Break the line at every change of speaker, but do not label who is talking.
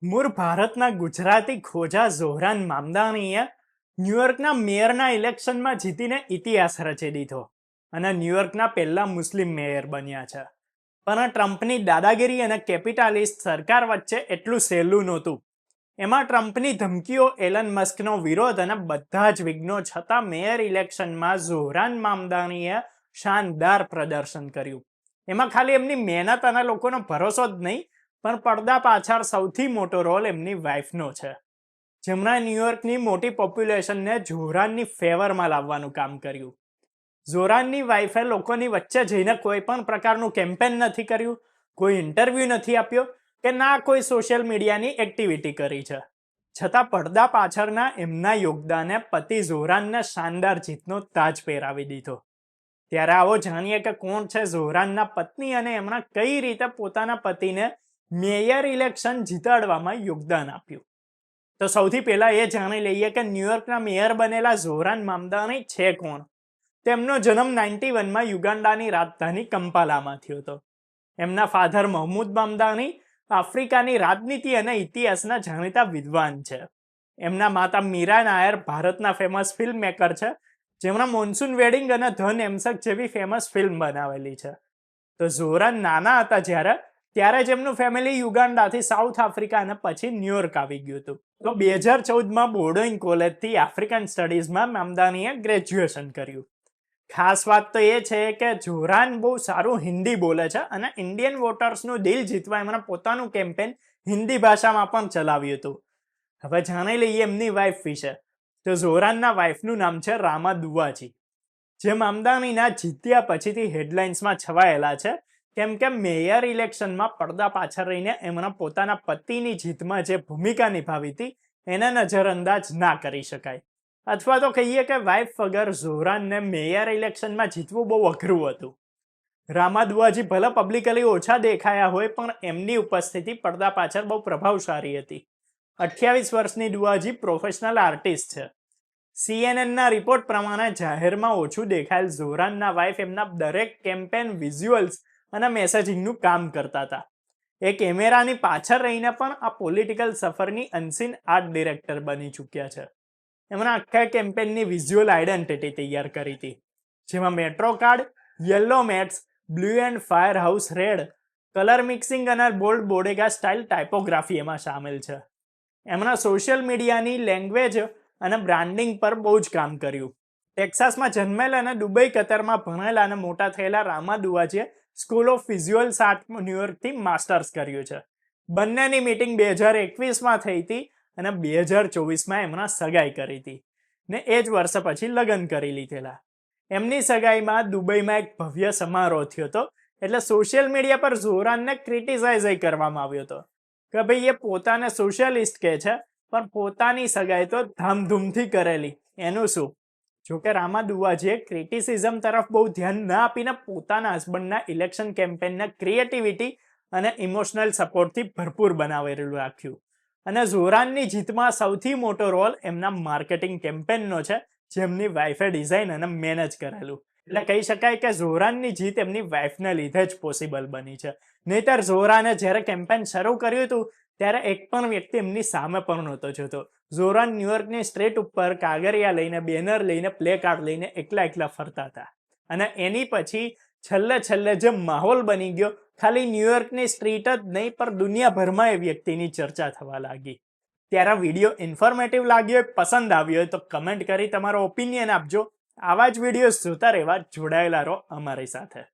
મૂળ ભારતના ગુજરાતી ખોજા ઝોહરાન મામદાનીએ ન્યુયોર્કના મેયરના ઇલેક્શનમાં જીતીને ઇતિહાસ રચી દીધો અને ન્યુયોર્કના પહેલા મુસ્લિમ મેયર બન્યા છે. પણ ટ્રમ્પની દાદાગીરી અને કેપિટાલિસ્ટ સરકાર વચ્ચે એટલું સહેલું નહોતું. એમાં ટ્રમ્પની ધમકીઓ, એલન મસ્કનો વિરોધ અને બધા જ વિઘ્નો છતાં મેયર ઇલેક્શનમાં ઝોહરાન મામદાનીએ શાનદાર પ્રદર્શન કર્યું. એમાં ખાલી એમની મહેનત અને લોકોનો ભરોસો જ નહીં, પણ પડદા પાછળ સૌથી મોટો રોલ એમની વાઇફનો છે, જેમણે ન્યુયોર્કની મોટી પોપ્યુલેશનને ઝોહરાનની ફેવરમાં લાવવાનું કામ કર્યું. ઝોહરાનની વાઇફે લોકોની વચ્ચે જઈને કોઈ પણ પ્રકારનું કેમ્પેન નથી કર્યું, કોઈ ઇન્ટરવ્યૂ નથી આપ્યો કે ના કોઈ સોશિયલ મીડિયાની એક્ટિવિટી કરી છે. છતાં પડદા પાછળના એમના યોગદાને પતિ ઝોહરાનને શાનદાર જીતનો તાજ પહેરાવી દીધો. ત્યારે આવો જાણીએ કે કોણ છે ઝોહરાનના પત્ની અને એમણે કઈ રીતે પોતાના પતિને મેયર ઇલેક્શન જીતાડવામાં યોગદાન આપ્યું. તો સૌથી પહેલા એ જાણી લઈએ કે ન્યુયોર્કના મેયર બનેલા ઝોહરાન મામદાની છે કોણ. તેમનો જન્મ 91માં યુગાન્ડાની રાજધાની કંપાલામાં થયો હતો. એમના ફાધર મહમૂદ મામદાની આફ્રિકાની રાજનીતિ અને ઇતિહાસના જાણીતા વિદ્વાન છે. એમના માતા મીરા નાયર ભારતના ફેમસ ફિલ્મ મેકર છે, જેમણે મોન્સૂન વેડિંગ અને ધ નેમસેક જેવી ફેમસ ફિલ્મ બનાવેલી છે. તો ઝોહરાન નાના હતા ત્યારે જ એમનું ફેમિલી યુગાન્ડાથી સાઉથ આફ્રિકા અને પછી ન્યુયોર્ક આવી ગયું હતું. તો 2014માં બોર્ડોઈન કોલેજથી આફ્રિકન સ્ટડીઝમાં મામદાનીએ ગ્રેજ્યુએશન કર્યું. ખાસ વાત તો એ છે કે ઝોહરાન બહુ સારું હિન્દી બોલે છે અને ઇન્ડિયન વોટર્સનું દિલ જીતવા એમણે પોતાનું કેમ્પેન હિન્દી ભાષામાં પણ ચલાવ્યું હતું. હવે જાણી લઈએ એમની વાઇફ વિશે. તો ઝોહરાનના વાઇફનું નામ છે રામા દુવાજી, જે મામદાનીના જીત્યા પછીથી હેડલાઇન્સમાં છવાયેલા છે, કેમ કે મેયર ઇલેક્શનમાં પડદા પાછળ રહીને એમણે પોતાના પતિની જીતમાં જે ભૂમિકા નિભાવી હતી એને નજરઅંદાજ ના કરી શકાય. અથવા તો કહીએ કે વાઇફ વગર ઝોહરાનને મેયર ઇલેક્શનમાં જીતવું બહુ અઘરું હતું. રામા દુવાજી ભલે પબ્લિકલી ઓછા દેખાયા હોય, પણ એમની ઉપસ્થિતિ પડદા પાછળ બહુ પ્રભાવશાળી હતી. 28 વર્ષની દુવાજી પ્રોફેશનલ આર્ટિસ્ટ છે. CNN રિપોર્ટ પ્રમાણે જાહેરમાં ઓછું દેખાયેલ ઝોહરાનના વાઇફ એમના દરેક કેમ્પેન, વિઝ્યુઅલ્સ અને મેસેજિંગનું કામ કરતા હતા. એ કેમેરાની પાછળ રહીને પણ આ પોલિટિકલ સફરની અનસીન આર્ટ ડિરેક્ટર બની ચૂક્યા છે. એમણે આખા કેમ્પેનની વિઝ્યુઅલ આઈડેન્ટિટી તૈયાર કરી હતી, જેમાં metro card, yellow mats, blue and fire house red, colour mixing અને બોલ્ડ બોડેગા સ્ટાઇલ ટાઇપોગ્રાફી એમાં સામેલ છે. એમણે સોશિયલ મીડિયાની લેંગ્વેજ અને બ્રાન્ડિંગ પર બહુ જ કામ કર્યું. ટેક્સાસમાં જન્મેલા અને દુબઈ, કતરમાં ભણેલા અને મોટા થયેલા રામા દુવાજીએ સ્કૂલ ઓફ વિઝ્યુઅલ્સ આર્ટ ન્યુયોર્કથી માસ્ટર્સ કર્યું છે. બંનેની મીટિંગ 2021માં થઈ હતી અને 2024માં એમણે સગાઈ કરી હતી ને એ જ વર્ષ પછી લગ્ન કરી લીધેલા. એમની સગાઈમાં દુબઈમાં એક ભવ્ય સમારોહ થયો હતો, એટલે સોશિયલ મીડિયા પર ઝોહરાનને ક્રિટિસાઇઝ કરવામાં આવ્યો હતો કે ભાઈ એ પોતાને સોશિયલિસ્ટ કહે છે, પણ પોતાની સગાઈ તો ધામધૂમથી કરેલી, એનું શું? જોકે રામા દુવાજીએ ક્રિટિસિઝમ તરફ બહુ ધ્યાન ના આપીને પોતાના હસબન્ડના ઇલેક્શન કેમ્પેનને ક્રિએટિવિટી અને ઇમોશનલ સપોર્ટથી ભરપૂર બનાવેલું રાખ્યું. અને ઝોહરાનની જીતમાં સૌથી મોટો રોલ એમના માર્કેટિંગ કેમ્પેનનો છે, જેમની વાઇફે ડિઝાઇન અને મેનેજ કરેલું. એટલે કહી શકાય કે ઝોહરાનની જીત એમની વાઇફને લીધે જ પોસિબલ બની છે. નહીતર ઝોહરાને જ્યારે કેમ્પેન શરૂ કર્યું હતું ત્યારે એક પણ વ્યક્તિ એમની સામે પણ નહોતો જોતો. ઝોહરાન ન્યુયોર્કની સ્ટ્રીટ ઉપર કાગળિયા લઈને, બેનર લઈને, પ્લે કાર્ડ લઈને એકલા ફરતા હતા. અને એની પછી છેલ્લે જે માહોલ બની ગયો, ખાલી ન્યુયોર્કની સ્ટ્રીટ જ નહીં પણ દુનિયાભરમાં એ વ્યક્તિની ચર્ચા થવા લાગી. ત્યારે વિડીયો ઇન્ફોર્મેટિવ લાગ્યો હોય, પસંદ આવ્યો હોય તો કમેન્ટ કરી તમારો ઓપિનિયન આપજો. આવા જ વિડીયો જોતા રહેવા, જોડાયેલા રહો અમારી સાથે.